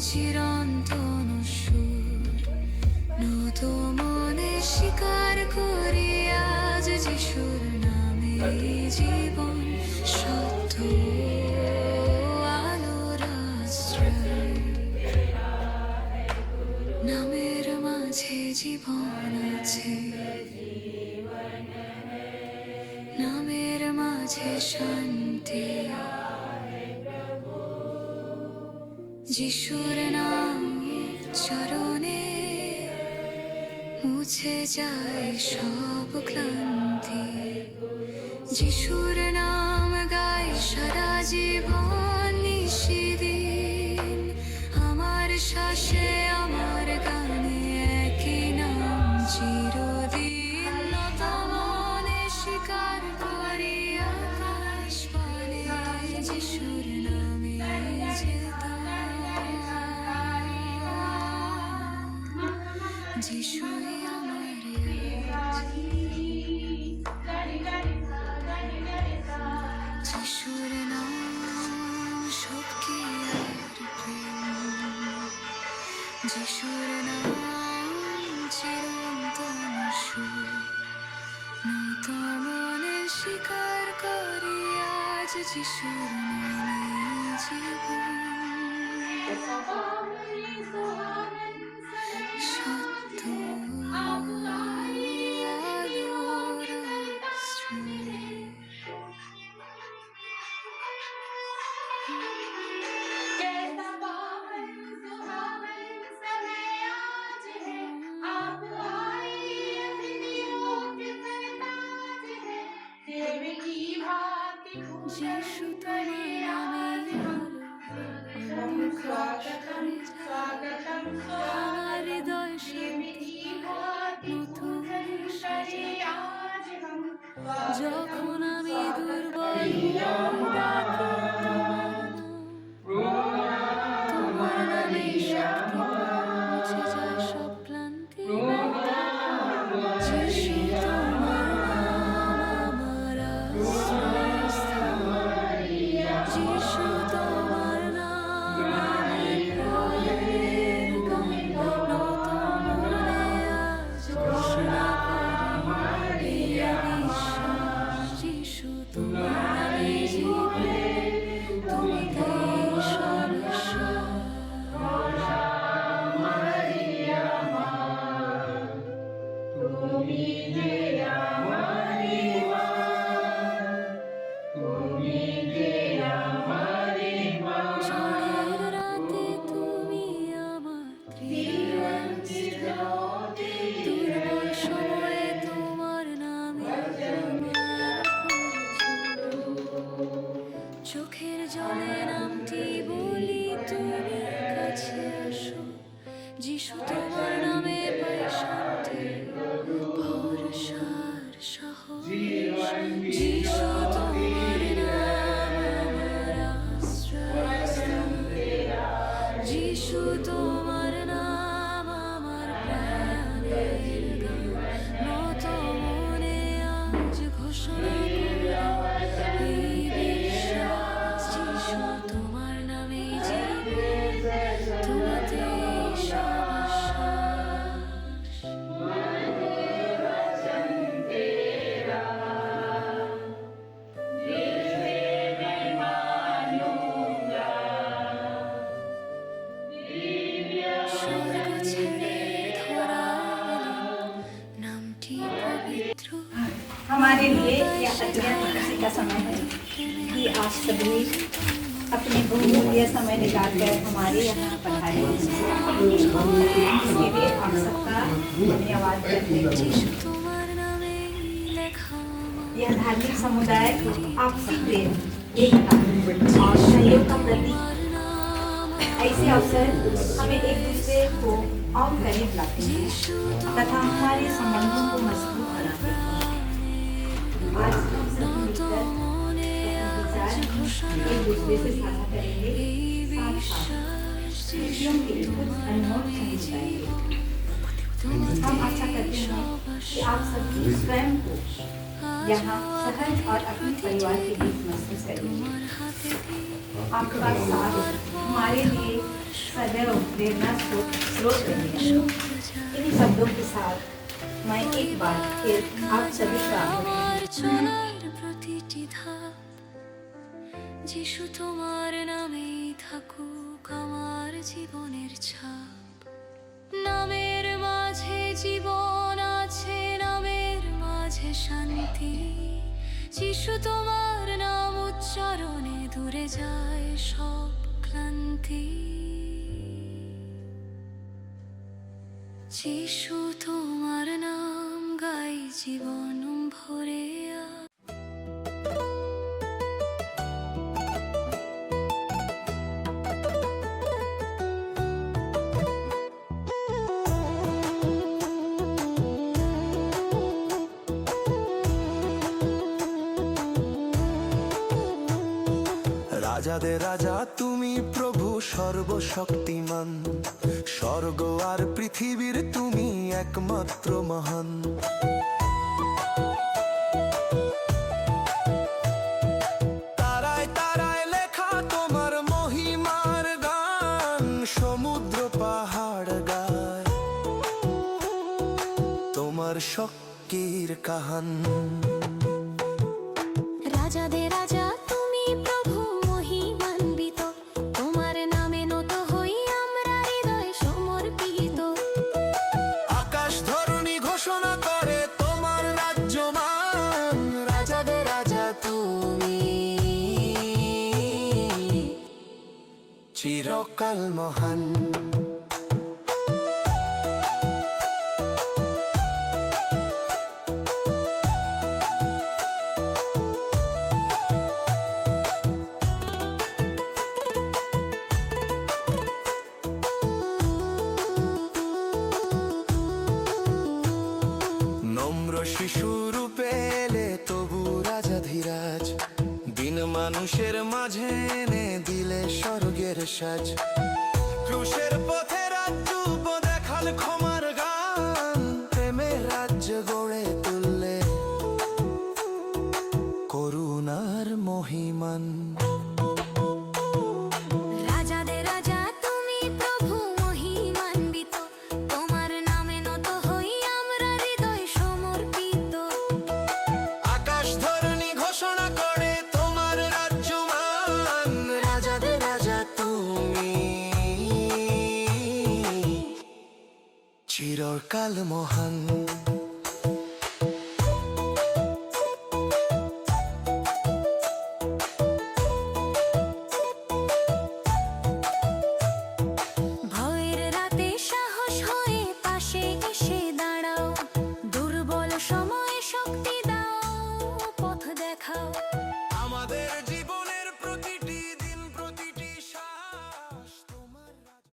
চিরন্তন সুর নত মনে স্বীকার করি আজ যিশুর নামে জীবন সত্য আলোর আশ্রয়। নামের মাঝে জীবন আছে, নামের মাঝে শান্তি। যিশুর নাম চরণে মুছে যায় সব ক্লান্তি। যিশুর নাম গাই সারা জীবন নিশিদিন। আমার শ্বাসে আমার গানে একই নাম চিরদিন। নত মনে স্বীকার করি আকাশ পানে যিশুর নামে যিশুই আমার যিশুর নাম শক্তি আর প্রেম। যিশুর নাম চিরন্তন সুর নত মনে স্বীকার করি আজ যিশুর নামে জীবন সত্য আলোর আশ্রয়। যিশু তোমার আমার হৃদয় নতুন যখন আমি দুর্বল তোমার নামে শক্তি মুছে যায় সব ক্লান্তি। যিশু তোমার নাম আমার আশ্রয়স্থল। যিশু তোমার নাম আমি প্রাণের গান। নত মনে আজ ঘোষণা করি এই বিশ্বাস। যিশু তোমার নামে জীবন, তুমিতে সর্বস্ব। ঝড়ের রাতে তুমি আমার দুর্বল সময়ে তোমার নামে চোখের জলে নামটি বলি তুমি কাছে আসো। যিশু তোমার নামে পাই শান্তি ভরসার সাহস। যিশু তোমার নাম আমার আশ্রয়স্থল। যিশু তোমার নাম আমার প্রাণের গান। নত মনে আজ ঘোষণা করি এই বিশ্বাস। যিশু তোমার নামে জীবন, তোমাতে স্বর্গ ছেড়ে ধরা নামটি পবিত্র। हमारे लिए यह अत्यंत खुशी का समय है कि आप सभी अपने बहुमूल्य समय निकालकर हमारे यहाँ पधारे। इसके लिए आप सबका धन्यवाद करते हैं। তোমার নামে লেখা यह धार्मिक समुदाय आपसी प्रेम, एकता और सहयोग का प्रतीक। ऐसे अवसर हमें एक दूसरे को और करीब लाते हैं तथा हमारे संबंधों को मजबूत बनाते हैं। आज हम सब मिलकर अपने विचार एक दूसरे से साझा करेंगे, साथ-साथ खुशियों के कुछ अनमोल क्षण बिताएंगे। हम आशा करते हैं कि आप सभी स्वयं को यहाँ सहज और अपने परिवार के बीच महसूस करेंगे। आपका साथ हमारे लिए सदैव प्रेरणा स्रोत रहेगा। इन्हीं शब्दों के साथ मैं एक बार फिर आप सभी का আমার চলার প্রতিটি ধাপ যিশু তোমার নামেই থাকুক আমার জীবনের ছাপ নামের মাঝে জীবন আছে নামের মাঝে শান্তি যিশু তোমার নাম উচ্চারণে দূরে যায় সব ক্লান্তি যিশু তোমার নাম গাই জীবন ভরে রাজাদের রাজা তুমি প্রভু সর্বশক্তিমান স্বর্গ আর পৃথিবীর তুমি একমাত্র মহান তারায় তারায় লেখা তোমার মহিমার গান সমুদ্র পাহাড় গায় তোমার শক্তির কাহান রাজাদের রাজা তুমি প্রভু মহিমান্বিত তোমার নামে নত হই আমরা হৃদয় সমর্পিত আকাশ ধরণী ঘোষণা করে তোমার রাজ্যমান রাজাদের রাজা তুমি চিরকাল মহান নম্র শিশু রূপে এলে তবু রাজাধিরাজ দিন মানুষের মাঝে এনে দিলে স্বর্গের সাজ ক্রুশের পথে রাজ্য দেখাল ক্ষমার গান প্রেমের রাজ্য গড়ে তুললে করুণার মহিমান রাজাদের রাজা তুমি প্রভু মহিমান্বিত তোমার নামে নত হই আমরা হৃদয় সমর্পিত আকাশ ধরণী ঘোষণা করে তোমার রাজ্যমান রাজাদের রাজা তুমি চিরকাল মহান ভয়ের রাতে সাহস হয়ে পাশে এসে দাঁড়াও দুর্বল সময়ে শক্তি দাও পথ দেখাও